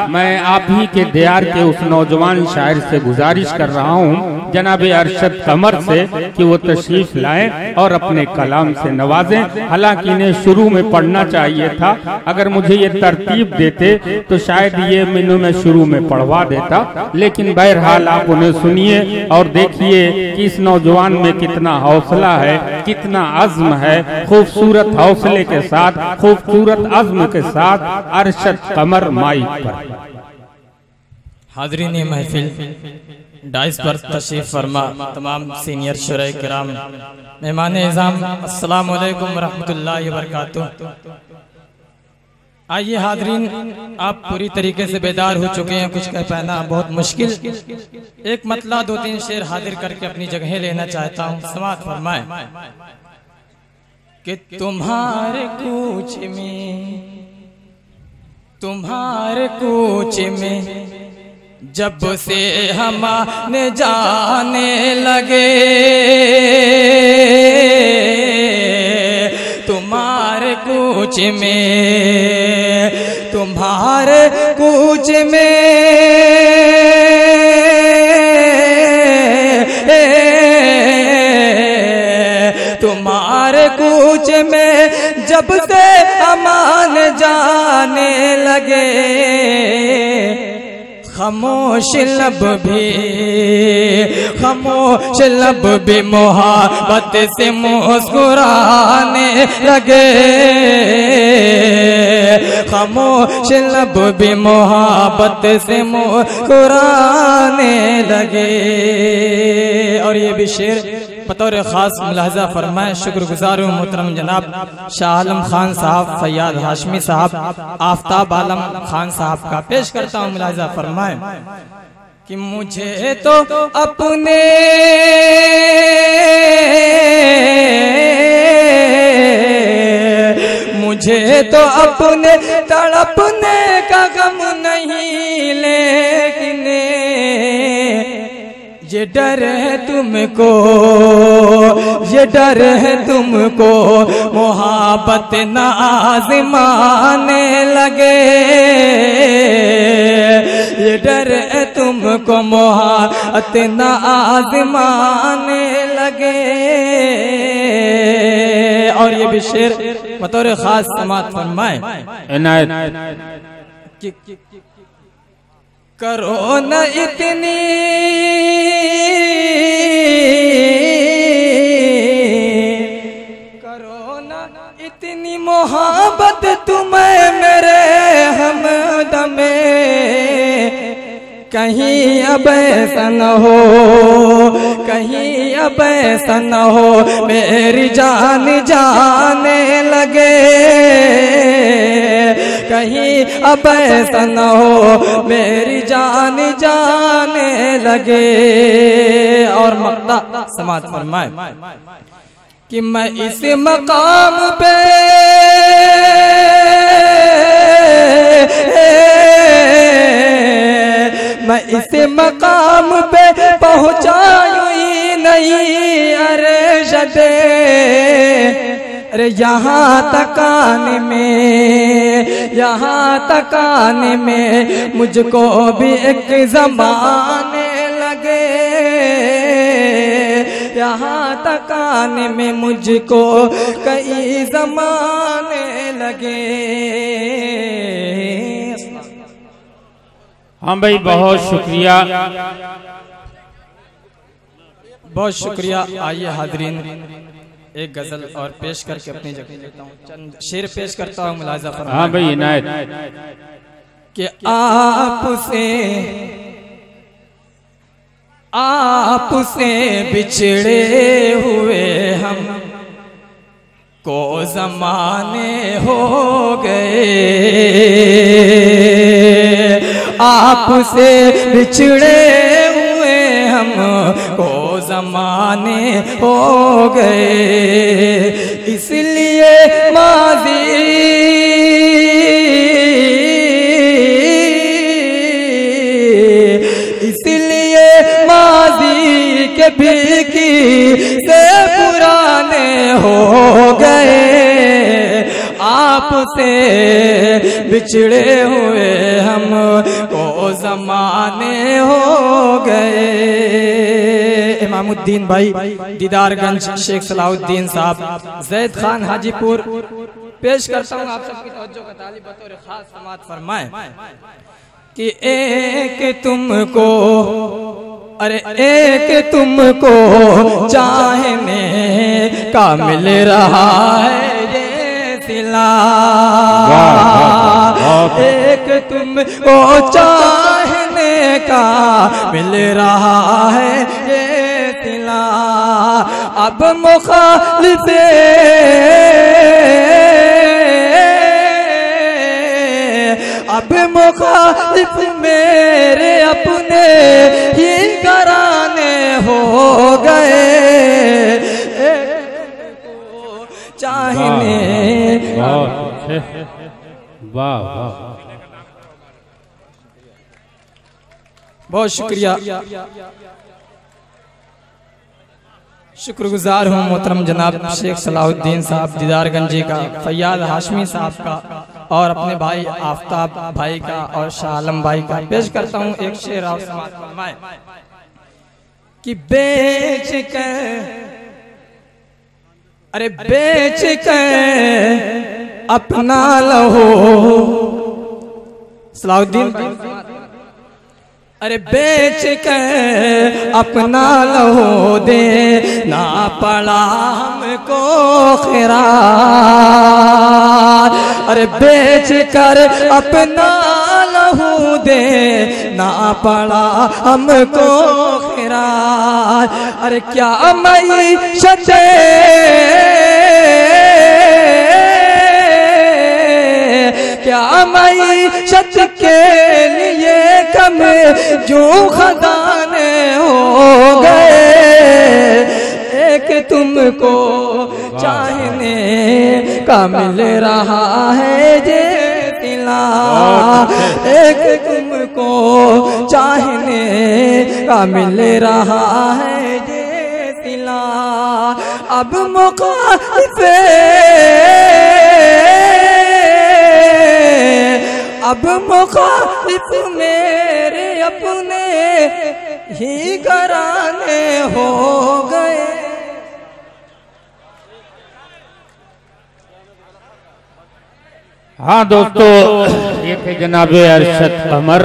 मैं आप ही के दियार के उस नौजवान शायर से गुजारिश कर रहा हूँ जनाब अरशद कमर से कि वो तशरीफ लाएं और अपने कलाम से नवाजें। हालांकि इन्हें शुरू में पढ़ना चाहिए था, अगर मुझे ये तरतीब देते तो शायद ये मैंने मैं शुरू में पढ़वा देता, लेकिन बहरहाल आप उन्हें सुनिए और देखिए कि इस नौजवान में कितना हौसला है, कितना अज़्म है। खूबसूरत हौसले के साथ, खूबसूरत अज़्म के साथ अरशद कमर माइक पर। हाज़रीन महफिल, डाइस पर तशरीफ फरमा तमाम सीनियर शुराए किराम, मेहमान इज़ाम, अस्सलामु अलैकुम रहमतुल्लाहि व बरकातुहू। आइए हाज़रीन, आप पूरी तरीके से बेदार हो चुके हैं, कुछ कह पाना बहुत मुश्किल। एक मतला 2-3 शेर हाजिर करके अपनी जगह लेना चाहता हूँ। समाअत फरमाए कि तुम्हारे कूच में जब से हम आने जाने लगे, तुम्हारे कूच में तुम्हारे कूच में जब से अमान जाने लगे, खामोश लब भी मोहब्बत से मुस्कुराने लगे, खामोश लब भी मोहब्बत से मुस्कुराने लगे। और ये भी शेर बतौर खास मुलाहजा फरमाए शुक्रगुजार हूँ मोहतरम जनाब शाह आलम खान साहब, फैयाद हाशमी साहब, आफ्ताब आलम खान साहब का पेश करता हूँ। मुलाहजा फरमाए कि मुझे तो अपने तड़पने का गम नहीं, लेकिन ये डर है तुमको मोहब्बत न आज़माने लगे, ये डर है तुमको मोहब्बत न आज़माने लगे। और ये भी शेर बतौर खास समाअत फरमाए, करो न इतनी मोहब्बत तुम्हें मेरे हमदमे, कहीं अब ऐसा न हो मेरी जान जाने लगे, कहीं अब ऐसा न हो मेरी जान जाने लगे। और मक्ता समाअत फरमाए कि मैं इस मकाम पे पहुँचायूं ही नहीं अरशद, अरे यहाँ तकाने में मुझको भी एक ज़माने लगे, यहाँ तकाने में मुझको कई ज़माने लगे। हाँ भाई, बहुत शुक्रिया, बहुत शुक्रिया। आइए हाज़रीन, एक गजल और पेश करके अपनी जगह लेता हूँ, चंद शेर पेश करता हूँ। मुलाज़ा फरमाएं। हाँ भाई, इनायत कि आपसे बिछड़े हुए हम को ज़माने हो गए, आपसे बिछड़े हुए हम को ज़माने हो गए, इसलिए माज़ी के भीगी से पुराने हो गए, आपसे बिछड़े हुए हम को ज़माने हो गए। इमामुद्दीन भाई दीदारगंज शेख सलाहुद्दीन साहब जैद खान हाजीपुर पेश करता हूँ आप सबकी तवज्जो का तालिब बतौर खास समाअत फरमाए कि एक तुमको, अरे एक तुमको चाहने का मिल रहा है ये सिला, एक तुमको चाहने का मिल रहा है ये सिला। अब मुखालिफे अब मुखालिफ मेरे अपने ही घराने हो गए। चाहने वाह वाह, बहुत शुक्रिया, शुक्रगुजार हूँ मोहतरम जनाब शेख सलाहुद्दीन साहब दीदारगंजी का, फैयाज हाशमी साहब का और अपने भाई आफ्ताब भाई का और शाह आलम भाई का। पेश करता हूँ एक शेर और समाअत फरमाए कि बेच कर, अरे बेच कर अपना लहो सलाहुद्दीन, अरे बेच कर अपना लहो दे ना पड़ा हमको खैरात, अरे बेच कर अपना लहू दे ना पड़ा हमको खैरात। अरे क्या मईशत क्या मईशत के लिए कम जो खजाने हो गए। एक तुमको चाहने का मिल रहा है ये सिला, एक तुमको चाहने का मिल रहा है ये सिला। अब मुखालिफे अब मुखालिफ मेरे अपने ही घराने हो गए। हाँ दोस्तों, ये थे जनाब अरशद कमर